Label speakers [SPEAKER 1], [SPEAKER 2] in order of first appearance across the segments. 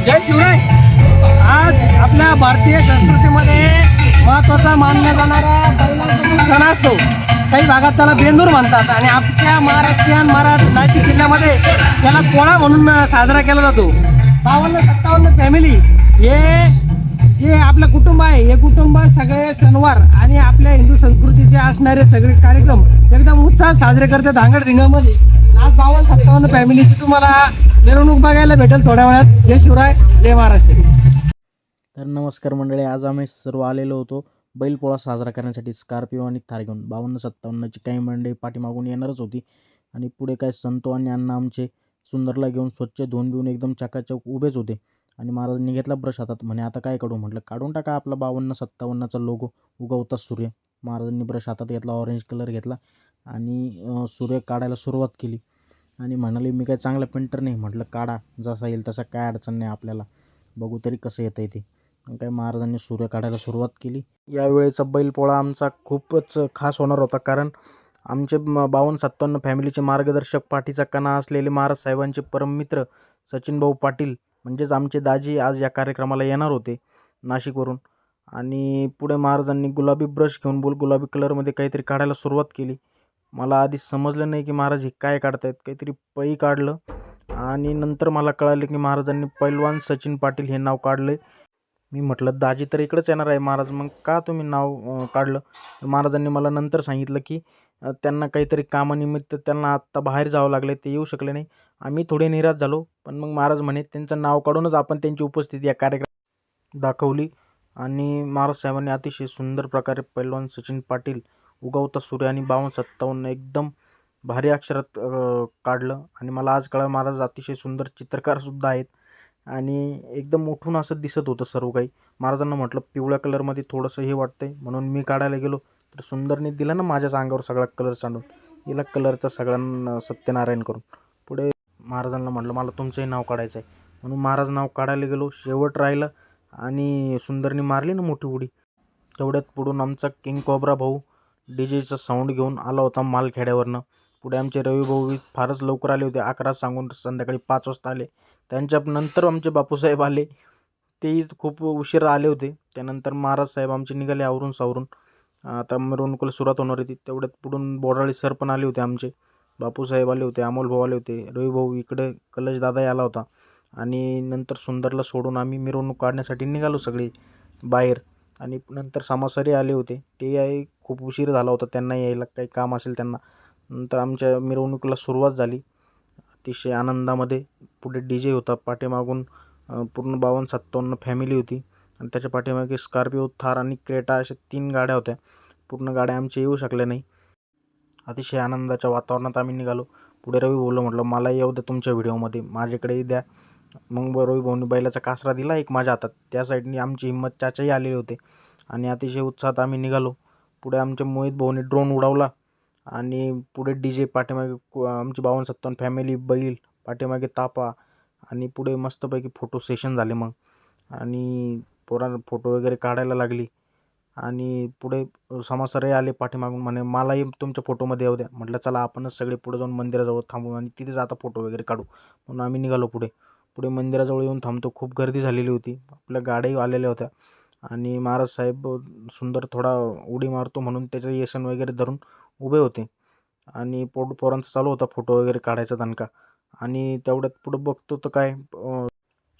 [SPEAKER 1] जय शिवराय. आज आपल्या भारतीय संस्कृतीमध्ये महत्त्वाचा मानला जाणारा बैलांचा सण असतो. काही भागात त्याला बेंदूर म्हणतात आणि आपल्या महाराष्ट्रीयन नाशिक जिल्ह्यामध्ये त्याला पोळा म्हणून साजरा केला जातो. 52-57 फॅमिली हे जे आपलं कुटुंब आहे, हे कुटुंब सगळे सणवार आणि आपल्या हिंदू संस्कृतीचे असणारे सगळे कार्यक्रम एकदम उत्साहात साजरे करते धांगडधिंगामध्ये. आज 52-57 फॅमिलीची तुम्हाला मिरवणूक बघायला भेटेल थोड्या वेळात. जय शिवराय, जय महाराष्ट्र.
[SPEAKER 2] तर नमस्कार मंडळी, आज आम्ही सर्व आलेलो होतो बैलपोळा साजरा करण्यासाठी स्कॉर्पिओ आणि थार घेऊन. 52-57ची काही मंडळी पाठीमागून येणारच होती आणि पुढे काय संतो आणि अण्णा आमचे सुंदरला घेऊन स्वच्छ धुवून बिवून एकदम चकाचक उभेच होते. आणि महाराजांनी घेतला ब्रश हातात. म्हणे आता काय काढू? म्हटलं काढून टाका आपला 52-57चा लोगो, उगवता सूर्य. महाराजांनी ब्रश हातात घेतला, ऑरेंज कलर घेतला आणि सूर्य काढायला सुरुवात केली. आणि म्हणाले मी काय चांगला पेंटर नाही. म्हटलं काढा, जसा येईल तसा, काय अडचण नाही आपल्याला, बघू तरी कसं येतं आहे ते. काय महाराजांनी सूर्य काढायला सुरुवात केली. यावेळेचा बैलपोळा आमचा खूपच खास होणार होता, कारण आमचे 52-57 फॅमिलीचे मार्गदर्शक, पाठीचा कणा असलेले महाराज साहेबांचे परममित्र सचिनभाऊ पाटील म्हणजेच आमचे दाजी आज या कार्यक्रमाला येणार होते नाशिकवरून. आणि पुढे महाराजांनी गुलाबी ब्रश घेऊन गुलाबी कलरमध्ये काहीतरी काढायला सुरुवात केली. मला आधी समजलं नाही की महाराज हे काय काढतायत. काहीतरी पै काढलं आणि नंतर मला कळालं की महाराजांनी पैलवान सचिन पाटील हे नाव काढले. मी म्हटलं दाजी तर इकडेच येणार आहे महाराज, मग का तुम्ही नाव काढलं? महाराजांनी मला नंतर सांगितलं की त्यांना काहीतरी कामानिमित्त त्यांना आत्ता बाहेर जावं लागले, ते येऊ शकले नाही. आम्ही थोडे निराश झालो, पण मग महाराज म्हणे त्यांचं नाव काढूनच आपण त्यांची उपस्थिती या कार्यक्रमात दाखवली. आणि महाराज साहेबांनी अतिशय सुंदर प्रकारे पैलवान सचिन पाटील, उगवता सूर्य आणि 52-57 एकदम भारी अक्षरात काढलं. आणि मला आज कळलं महाराज अतिशय सुंदर चित्रकारसुद्धा आहेत आणि एकदम उठून असं दिसत होतं सर्व काही. महाराजांना म्हटलं पिवळ्या कलरमध्ये थोडंसं हे वाटतंय, म्हणून मी काढायला गेलो तर सुंदरने दिला ना माझ्याच अंगावर सगळा कलर सांडून, दिला कलरचा सगळ्यांना सत्यनारायण करून. पुढे महाराजांना म्हटलं मला तुमचंही नाव काढायचं आहे, म्हणून महाराज नाव काढायला गेलो. शेवट राहिलं आणि सुंदरने मारली ना मोठी उडी. तेवढ्यात पुढून आमचा किंग कोब्रा भाऊ डीजेचा साऊंड घेऊन आला होता मालखेड्यावरनं. पुढे आमचे रवी भाऊ फारच लवकर आले होते, 11 सांगून संध्याकाळी 5 वाजता आले. त्यांच्यानंतर आमचे बापूसाहेब आले, तेही खूप उशिरा आले होते. त्यानंतर महाराज साहेब आमचे निघाले आवरून सावरून. आता मिरवणुकीला सुरुवात होणार होती. तेवढ्यात पुढून बोडाळी सर पण आले होते, आमचे बापूसाहेब आले होते, अमोल भाऊ आले होते, रवी भाऊ इकडे, कलश दादाही आला होता. आणि नंतर सुंदरला सोडून आम्ही मिरवणूक काढण्यासाठी निघालो सगळे बाहेर. आणि नंतर समासरी आले होते, ते खूप उशीर झाला होता त्यांना यायला, काही काम असेल त्यांना. नंतर आमच्या मिरवणुकीला सुरुवात झाली अतिशय आनंदामध्ये. पुढे DJ होता, पाठीमागून पूर्ण 52-57 फॅमिली होती आणि त्याच्या पाठीमागे स्कॉर्पिओ, थार आणि क्रेटा अशा 3 गाड्या होत्या. पूर्ण गाड्या आमच्या येऊ शकल्या नाही. अतिशय आनंदाच्या वातावरणात आम्ही निघालो. पुढे रवी भाऊला म्हटलं मला येऊ द्या तुमच्या व्हिडिओमध्ये, माझ्याकडेही द्या. मग रवी भाऊनी बैलाचा कासरा दिला एक माझ्या हातात. त्या साईडनी आमची हिम्मत चाचाही आलेले होते आणि अतिशय उत्साहात आम्ही निघालो. पुढे आमच्या मोहित भाऊने ड्रोन उडवला आणि पुढे DJ, पाठीमागे आमची 52-57 फॅमिली, बैल, पाठीमागे तापा. आणि पुढे मस्तपैकी फोटो सेशन झाले मग. आणि पोरांना फोटो वगैरे काढायला लागली. आणि पुढे समासरही आले पाठीमागून, म्हणे मलाही तुमच्या फोटोमध्ये येऊ द्या. म्हटलं चला आपणच सगळे पुढे जाऊन मंदिराजवळ थांबू आणि तिथेच आता फोटो वगैरे काढू. म्हणून आम्ही निघालो पुढे. पुढे मंदिराजवळ येऊन थांबतो. खूप गर्दी झालेली होती, आपल्या गाड्याही आलेल्या होत्या. आणि महाराज साहेब सुंदर थोडा उडी मारतो म्हणून त्याचं येसन वगैरे धरून उभे होते. आणि पोरांचा चालू होता फोटो वगैरे काढायचा दणका. आणि तेवढ्यात पुढं बघतो तर काय,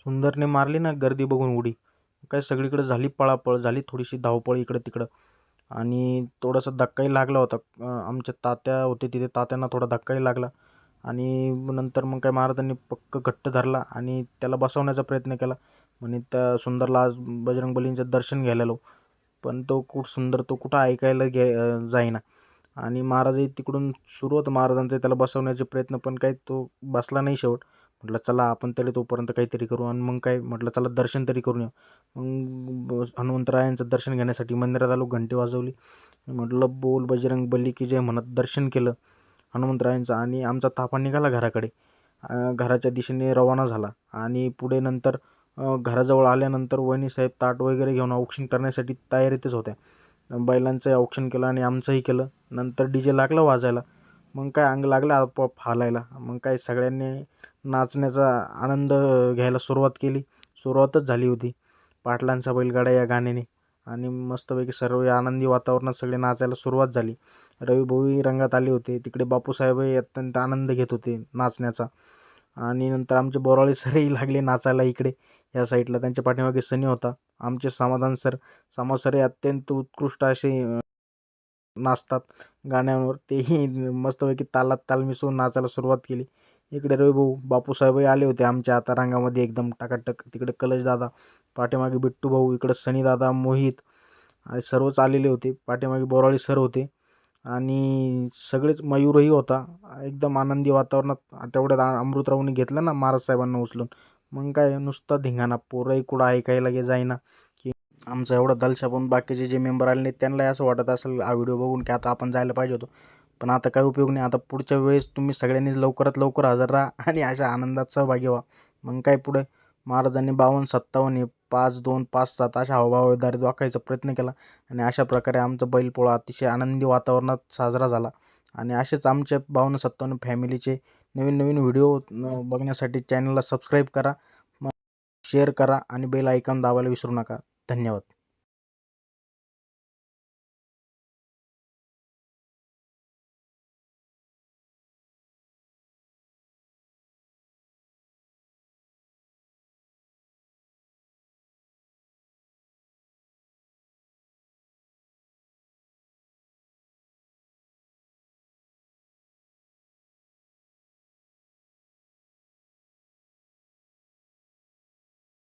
[SPEAKER 2] सुंदरने मारली ना गर्दी बघून उडी. काय सगळीकडे झाली पळापळ, झाली थोडीशी धावपळ इकडं तिकडं. आणि थोडासा धक्काही लागला होता. आमच्या तात्या होते तिथे, तात्यांना थोडा धक्काही लागला. आणि नंतर मग काय महाराजांनी पक्क घट्ट धरला आणि त्याला बसवण्याचा प्रयत्न केला. म्हणे त्या सुंदरला आज बजरंगबलींचं दर्शन घ्यायला लावू. पण तो सुंदर तो कुठं ऐकायला जाईना. आणि महाराजही तिकडून सुरू होतं महाराजांचं त्याला बसवण्याचे प्रयत्न, पण काही तो बसला नाही शेवट. म्हटलं चला आपण तरी तोपर्यंत काहीतरी करू. आणि मग काय म्हटलं चला दर्शन तरी करून येऊ. मग हनुमंतरायांचं दर्शन घेण्यासाठी मंदिरात आलो, घंटी वाजवली. म्हटलं बोल बजरंग बली की जय म्हणत दर्शन केलं हनुमंतरायांचं. आणि आमचा ताफा निघाला घराकडे, घराच्या दिशेने रवाना झाला. आणि पुढे नंतर घराजवळ आल्यानंतर वहिनीसाहेब ताट वगैरे घेऊन औक्षण करण्यासाठी तयारीतच होत्या. बैलांचंही औक्षण केलं आणि आमचंही केलं. नंतर DJ लागला वाजायला. मग काय अंग लागलं आपोआप हालायला. मग काय सगळ्यांनी नाचण्याचा आनंद घ्यायला सुरुवात केली. सुरुवातच झाली होती पाटलांचा बैलगाडा या गाण्याने आणि मस्तपैकी सर्व आनंदी वातावरणात सगळे नाचायला सुरुवात झाली. रविभाऊही रंगात आले होते. तिकडे बापूसाहेबही अत्यंत आनंद घेत होते नाचण्याचा आणि नंतर आमचे बोराळे सरही लागले नाचायला इकडे या साईडला. त्यांच्या पाठीमागे सनी होता. आमचे समाधान सर समाज सरही अत्यंत उत्कृष्ट असे नाचतात गाण्यांवर. तेही मस्तपैकी तालात ताल मिसळून नाचायला सुरुवात केली. इकडे रविभाऊ बापूसाहेबही आले होते आमच्या आता रंगामध्ये एकदम टकाटक. तिकडे कलशदादा, पाठीमागे बिट्टू भाऊ, इकडे सनीदादा, मोहित आणि सर्वच आलेले होते. पाठीमागे बोराळे सर होते आणि सगळेच, मयूरही होता. एकदम आनंदी वातावरणात तेवढ्यात अमृतरावने घेतलं ना महाराज साहेबांना उचलून. मग काय नुसता धिंगाणा. पोरंही कुठं ऐकायला जाईना की आमचा एवढा दलशा. पण बाकीचे जे मेंबर आले नाहीत त्यांनाही असं वाटत असेल हा व्हिडिओ बघून की आता आपण जायला पाहिजे होतो. पण आता काही उपयोग नाही. आता पुढच्या वेळेस तुम्ही सगळ्यांनी लवकरात लवकर हजर राहा आणि अशा आनंदात सहभागी व्हा. मग काय पुढे महाराजांनी 52-57 हे 5-2 5-7 अशा हवाबावदारीत वाकायचा प्रयत्न केला आणि अशा प्रकारे आमचा बैलपोळा अतिशय आनंदी वातावरणात साजरा झाला. आणि असेच आमच्या 52-57 फॅमिलीचे नवीन नवीन व्हिडिओ बघण्यासाठी चॅनलला सबस्क्राईब करा, शेअर करा आणि बेल आयकॉन दाबायला विसरू नका. धन्यवाद.